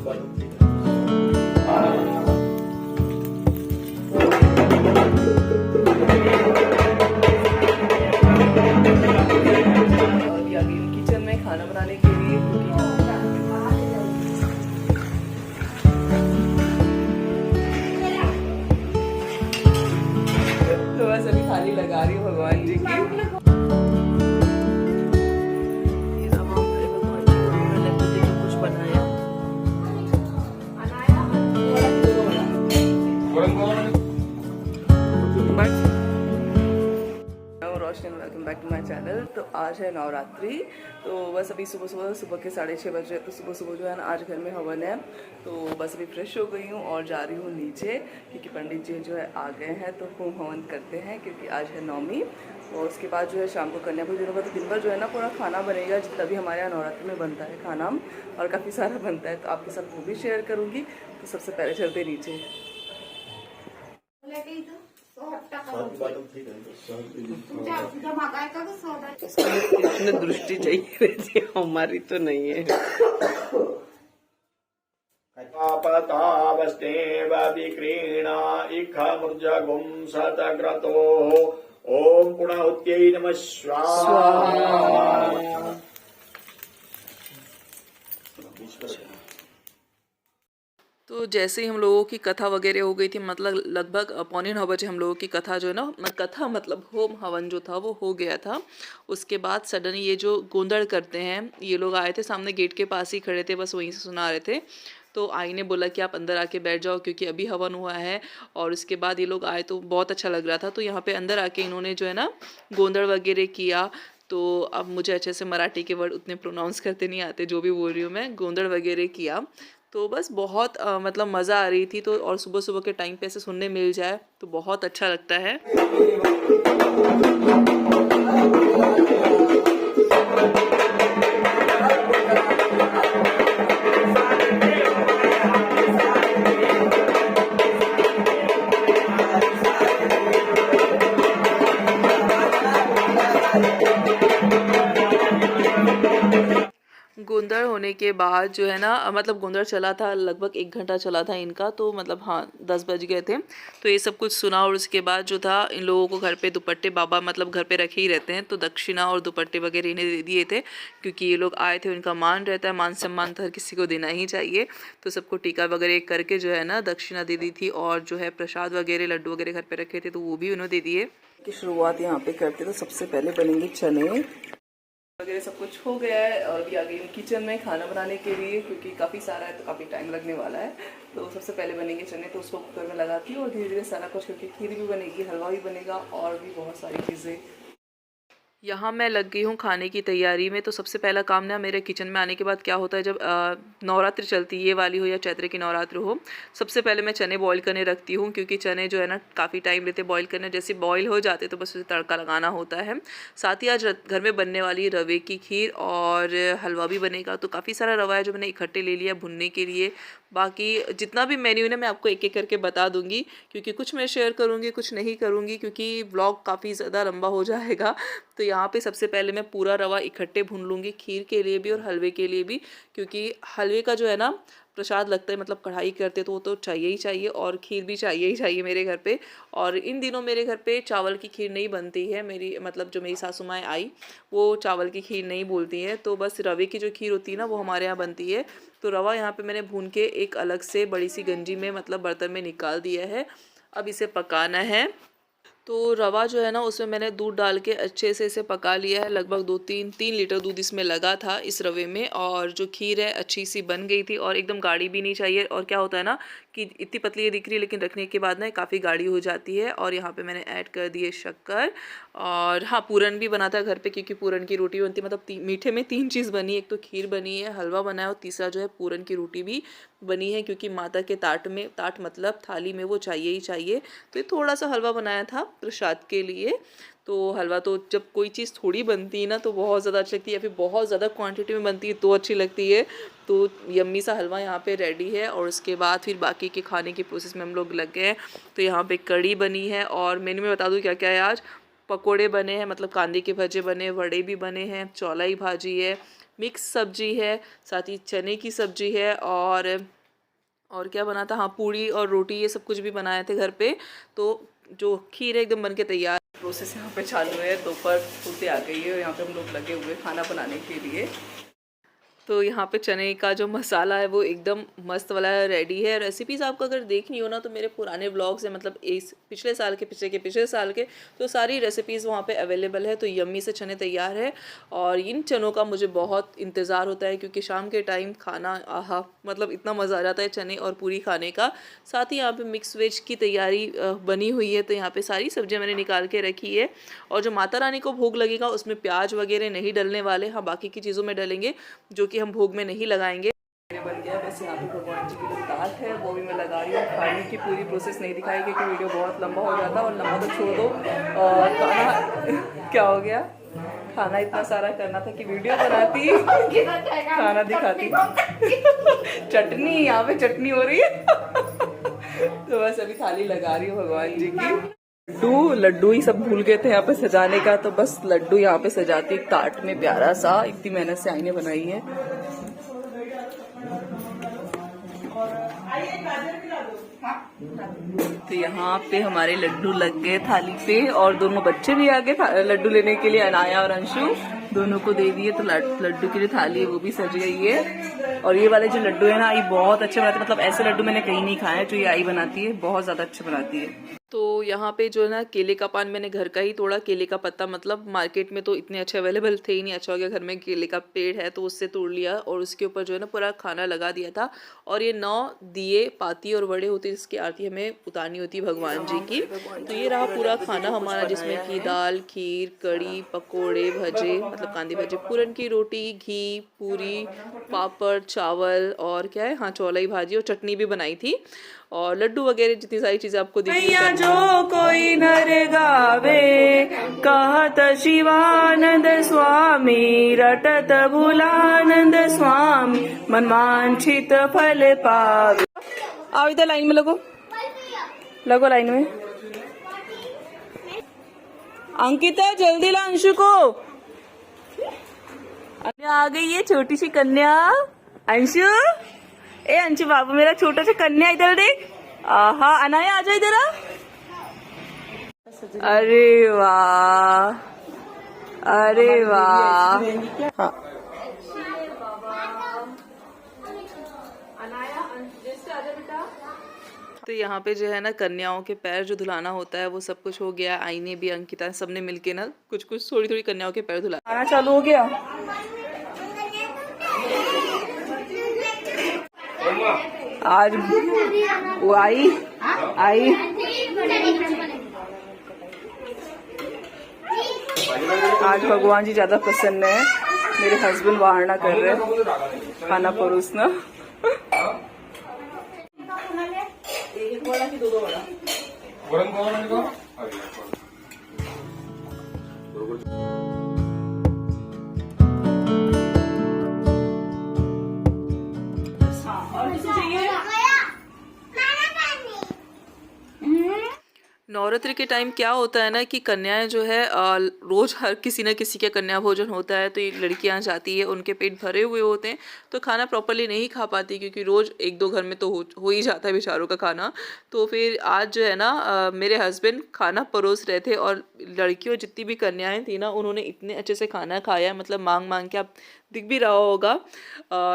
Kitchen में खाना बनाने के लिए तो बस अभी थाली लगा रही हूँ भगवान जी की। कुछ बनाया Roshni, welcome back to my channel. तो आज है नवरात्रि, तो बस अभी सुबह के 6:30 बजे, तो सुबह जो है ना आज घर में हवन है। तो बस अभी फ्रेश हो गई हूँ और जा रही हूँ नीचे, क्योंकि पंडित जी जो है आ गए हैं तो होम हवन करते हैं, क्योंकि आज है नवमी। और उसके बाद जो है शाम को कन्या पूजन होगा। तो दिन भर जो है ना पूरा खाना बनेगा, जितना भी हमारे यहाँ नवरात्रि में बनता है खाना, और काफ़ी सारा बनता है, तो आपके साथ वो भी शेयर करूँगी। तो सबसे पहले चलते नीचे। कृष्ण दृष्टि चाहिए रहती, हमारी तो नहीं है। पतावस्तेव विक्रीणा इखमुर्जगुं शतक्रतो ओम पुणाहुत्यै नमः स्वाहा। तो जैसे ही हम लोगों की कथा वगैरह हो गई थी, मतलब लगभग 8:45 हम लोगों की कथा जो है ना, कथा मतलब होम हवन जो था वो हो गया था। उसके बाद सडन ये जो गोंदड़ करते हैं, ये लोग आए थे, सामने गेट के पास ही खड़े थे, बस वहीं से सुना रहे थे। तो आई ने बोला कि आप अंदर आके बैठ जाओ, क्योंकि अभी हवन हुआ है। और उसके बाद ये लोग आए तो बहुत अच्छा लग रहा था। तो यहाँ पे अंदर आके इन्होंने जो है ना गोंदड़ वगैरह किया। तो अब मुझे अच्छे से मराठी के वर्ड उतने प्रोनाउंस करते नहीं आते, जो भी बोल रही हूँ मैं, गोंदड़ वगैरह किया। तो बस बहुत मतलब मज़ा आ रही थी। तो और सुबह सुबह के टाइम पे ऐसे सुनने मिल जाए तो बहुत अच्छा लगता है। गोंदड़ होने के बाद जो है ना, मतलब गोंदड़ चला था, लगभग 1 घंटा चला था इनका। तो मतलब हाँ 10 बज गए थे। तो ये सब कुछ सुना, और उसके बाद जो था इन लोगों को घर पे दुपट्टे, बाबा मतलब घर पे रखे ही रहते हैं, तो दक्षिणा और दुपट्टे वगैरह इन्हें दे दिए थे, क्योंकि ये लोग आए थे, उनका मान रहता है, मान सम्मान तो हर किसी को देना ही चाहिए। तो सबको टीका वगैरह करके जो है ना दक्षिणा दे दी थी, और जो है प्रसाद वगैरह लड्डू वगैरह घर पे रखे थे तो वो भी उन्होंने दे दिए। की शुरुआत यहाँ पे करते, तो सबसे पहले बनेंगे चने वगैरह, सब कुछ हो गया है। और अभी आ गई किचन में खाना बनाने के लिए, क्योंकि काफ़ी सारा है तो काफ़ी टाइम लगने वाला है। तो सबसे पहले बनेंगे चने, तो उसको कुकर में लगाती हूँ और धीरे धीरे सारा कुछ, क्योंकि खीर भी बनेगी, हलवा भी बनेगा, और भी बहुत सारी चीज़ें। यहाँ मैं लग गई हूँ खाने की तैयारी में। तो सबसे पहला काम ना मेरे किचन में आने के बाद क्या होता है, जब नवरात्रि चलती है, ये वाली हो या चैत्र की नवरात्र हो, सबसे पहले मैं चने बॉईल करने रखती हूँ, क्योंकि चने जो है ना काफ़ी टाइम लेते बॉईल करने। जैसे बॉईल हो जाते तो बस उसे तड़का लगाना होता है। साथ ही आज घर में बनने वाली रवे की खीर और हलवा भी बनेगा। तो काफ़ी सारा रवा है जो मैंने इकट्ठे ले लिया भुनने के लिए। बाकी जितना भी मेन्यू है मैं आपको एक एक करके बता दूंगी, क्योंकि कुछ मैं शेयर करूंगी, कुछ नहीं करूंगी, क्योंकि व्लॉग काफ़ी ज़्यादा लंबा हो जाएगा। तो यहाँ पे सबसे पहले मैं पूरा रवा इकट्ठे भून लूँगी, खीर के लिए भी और हलवे के लिए भी, क्योंकि हलवे का जो है ना प्रसाद लगता है, मतलब कढ़ाई करते तो वो तो चाहिए ही चाहिए, और खीर भी चाहिए ही चाहिए मेरे घर पे। और इन दिनों मेरे घर पे चावल की खीर नहीं बनती है। मेरी मतलब जो मेरी सासू माँ आई वो चावल की खीर नहीं बोलती है, तो बस रवे की जो खीर होती है ना वो हमारे यहाँ बनती है। तो रवा यहाँ पे मैंने भून के एक अलग से बड़ी सी गंजी में, मतलब बर्तन में निकाल दिया है। अब इसे पकाना है। तो रवा जो है ना उसमें मैंने दूध डाल के अच्छे से इसे पका लिया है। लगभग 3 लीटर दूध इसमें लगा था इस रवे में। और जो खीर है अच्छी सी बन गई थी, और एकदम गाढ़ी भी नहीं चाहिए। और क्या होता है ना कि इतनी पतली ये दिख रही है, लेकिन रखने के बाद ना काफ़ी गाढ़ी हो जाती है। और यहाँ पे मैंने ऐड कर दिए शक्कर। और हाँ पूरन भी बना था घर पे, क्योंकि पूरन की रोटी बनती है। मतलब मीठे में 3 चीज़ बनी, एक तो खीर बनी है, हलवा बना है, और तीसरा जो है पूरन की रोटी भी बनी है, क्योंकि माता के ताट मतलब थाली में वो चाहिए ही चाहिए। तो ये थोड़ा सा हलवा बनाया था प्रसाद के लिए। तो हलवा तो जब कोई चीज़ थोड़ी बनती है ना तो बहुत ज़्यादा अच्छी लगती है, या फिर बहुत ज़्यादा क्वांटिटी में बनती है तो अच्छी लगती है। तो यम्मी सा हलवा यहाँ पे रेडी है। और उसके बाद फिर बाकी के खाने के प्रोसेस में हम लोग लग गए हैं। तो यहाँ पे कड़ी बनी है, और मेन्यू में बता दूँ क्या क्या है आज। पकोड़े बने हैं, मतलब कांदे के भजे बने, वड़े भी बने हैं, चौलाई भाजी है, मिक्स सब्जी है, साथ ही चने की सब्जी है, और क्या बना था, हाँ पूड़ी और रोटी, ये सब कुछ भी बनाए थे घर पे। तो जो खीर है एकदम बन के तैयार। प्रोसेस यहाँ पे चालू है, दोपहर होते आ गई है, यहाँ पे हम लोग लगे हुए खाना बनाने के लिए। तो यहाँ पे चने का जो मसाला है वो एकदम मस्त वाला रेडी है। रेसिपीज़ आपको अगर देखनी हो ना तो मेरे पुराने व्लॉग्स हैं, मतलब इस पिछले साल के, पिछले साल के, तो सारी रेसिपीज़ वहाँ पे अवेलेबल है। तो यम्मी से चने तैयार है, और इन चनों का मुझे बहुत इंतज़ार होता है, क्योंकि शाम के टाइम खाना आहा, मतलब इतना मज़ा आ जाता है चने और पूरी खाने का। साथ ही यहाँ पे मिक्स वेज की तैयारी बनी हुई है, तो यहाँ पे सारी सब्जियाँ मैंने निकाल के रखी है। और जो माता रानी को भोग लगेगा उसमें प्याज वगैरह नहीं डलने वाले, हाँ बाकी की चीज़ों में डलेंगे, जो कि हम भोग में नहीं लगाएंगे। बन गया बस, यहाँ पे भगवान जी की जो दाल है वो भी मैं लगा रही हूँ। खाने की पूरी प्रोसेस नहीं दिखाई क्योंकि वीडियो बहुत लंबा हो जाता, और लंबा तो छोड़ दो, और खाना क्या हो गया, खाना इतना सारा करना था कि वीडियो बनाती खाना दिखाती। चटनी, यहाँ पे चटनी हो रही है। तो बस अभी थाली लगा रही हूँ भगवान जी की। लड्डू ही सब भूल गए थे यहाँ पे सजाने का, तो बस लड्डू यहाँ पे सजाती एक ताट में प्यारा सा, इतनी मेहनत से आई ने बनाई है। तो यहाँ पे हमारे लड्डू लग गए थाली पे, और दोनों बच्चे भी आ गए लड्डू लेने के लिए, अनाया और अंशु दोनों को दे दिए। तो लड्डू की जो थाली है वो भी सज गई है। और ये वाले जो लड्डू है ना, ये बहुत अच्छे बनाते हैं, मतलब ऐसे लड्डू मैंने कहीं नहीं खाए जो ये आई बनाती है, बहुत ज्यादा अच्छे बनाती है। तो यहाँ पे जो है ना, केले का पान मैंने घर का ही तोड़ा, केले का पत्ता, मतलब मार्केट में तो इतने अच्छे अवेलेबल थे ही नहीं। अच्छा हो गया घर में केले का पेड़ है तो उससे तोड़ लिया, और उसके ऊपर जो है ना पूरा खाना लगा दिया था। और ये 9 दिए, पाती और बड़े होते हैं जिसकी आरती हमें उतारनी होती है भगवान जी की। तो ये रहा पूरा खाना हमारा, जिसमें कि दाल, खीर, कड़ी, पकोड़े, भजे, मतलब कांदे भजे, पूरन की रोटी, घी, पूरी, पापड़, चावल, और क्या है, हाँ चौलाई भाजी, और चटनी भी बनाई थी, और लड्डू वगैरह जितनी सारी चीजें आपको दिखी। जो कोई नर गावे कहत शिवानंद स्वामी, रटत भूलानंद स्वामी, मन वांछित फल पावे। आओ इधर लाइन में लगो लाइन में। अंकिता जल्दी ला अंशु को। आ गई है छोटी सी कन्या अंशु। ए अंशु बाबू मेरा छोटा सा कन्या, इधर देख। हाँ अनाया आ जाओ इधर आ। अरे वाह, अरे वाह। हाँ तो यहाँ पे जो है ना, कन्याओं के पैर जो धुलाना होता है वो सब कुछ हो गया। आईने भी, अंकिता, सबने मिलके ना कुछ थोड़ी थोड़ी कन्याओं के पैर धुला, आना चालू हो गया। आज वो आई आज भगवान जी ज्यादा प्रसन्न है। मेरे हस्बैंड वारणा कर रहे हैं खाना परोसना। एक बड़ा कि दो बड़ा? नवरात्रि के टाइम क्या होता है ना कि कन्याएं जो है रोज हर किसी न किसी के कन्या भोजन होता है, तो ये लड़कियां जाती है, उनके पेट भरे हुए होते हैं तो खाना प्रॉपरली नहीं खा पाती, क्योंकि रोज एक दो घर में तो हो ही जाता है बेचारों का खाना। तो फिर आज जो है ना मेरे हस्बैंड खाना परोस रहे थे, और लड़कियों जितनी भी कन्याएं थी ना उन्होंने इतने अच्छे से खाना खाया, मतलब मांग मांग के, आप दिख भी रहा होगा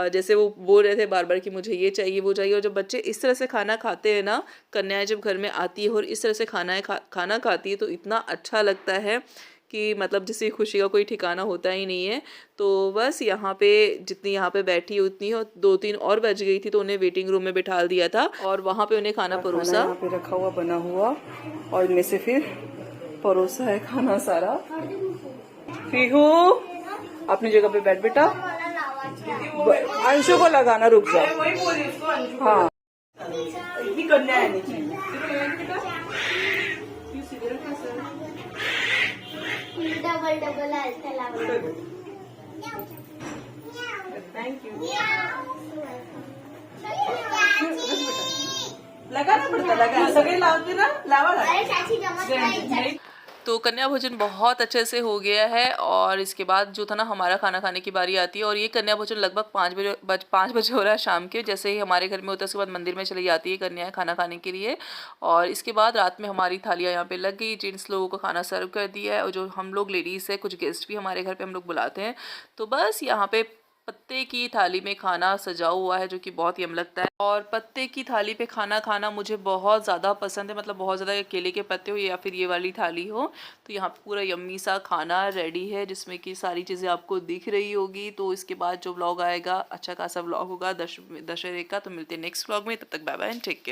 जैसे वो बोल रहे थे बार बार कि मुझे ये चाहिए वो चाहिए। और जब बच्चे इस तरह से खाना खाते हैं ना, कन्याएं जब घर में आती है और इस तरह से खाना खाती है तो इतना अच्छा लगता है कि मतलब जिसकी खुशी का कोई ठिकाना होता ही नहीं है। तो बस यहाँ पे जितनी यहाँ पे बैठी उतनी, और 2-3 और बज गई थी तो उन्हें वेटिंग रूम में बिठा दिया था, और वहाँ पे उन्हें खाना परोसा, यहाँ पे रखा हुआ बना हुआ, और इनमें से फिर परोसा है खाना सारा। ठीक हो, अपनी जगह पे बैठ बेटा। अंशु को लगाना, रुक जा। हाँ कन्या है नीचे। Thank you. लगाना पड़ता, लगा सगळे लावते ना, लावा तो कन्या भोजन बहुत अच्छे से हो गया है और इसके बाद जो था ना हमारा खाना खाने की बारी आती है और ये कन्या भोजन लगभग 5 बजे हो रहा है शाम के। जैसे ही हमारे घर में होता है उसके बाद मंदिर में चली जाती है कन्याएं खाना खाने के लिए और इसके बाद रात में हमारी थालियाँ यहाँ पे लग गई, जेंट्स लोगों को खाना सर्व कर दिया है और जो हम लोग लेडीज़ है कुछ गेस्ट भी हमारे घर पे हम लोग बुलाते हैं। तो बस यहाँ पे पत्ते की थाली में खाना सजा हुआ है जो कि बहुत यम लगता है और पत्ते की थाली पे खाना खाना मुझे बहुत ज़्यादा पसंद है। मतलब बहुत ज़्यादा केले के पत्ते हो या फिर ये वाली थाली हो। तो यहाँ पे पूरा यम्मी सा खाना रेडी है जिसमें कि सारी चीज़ें आपको दिख रही होगी। तो इसके बाद जो व्लॉग आएगा अच्छा खासा व्लॉग होगा दशहरे का। तो मिलते हैं नेक्स्ट व्लॉग में, तब तक bye bye and take care.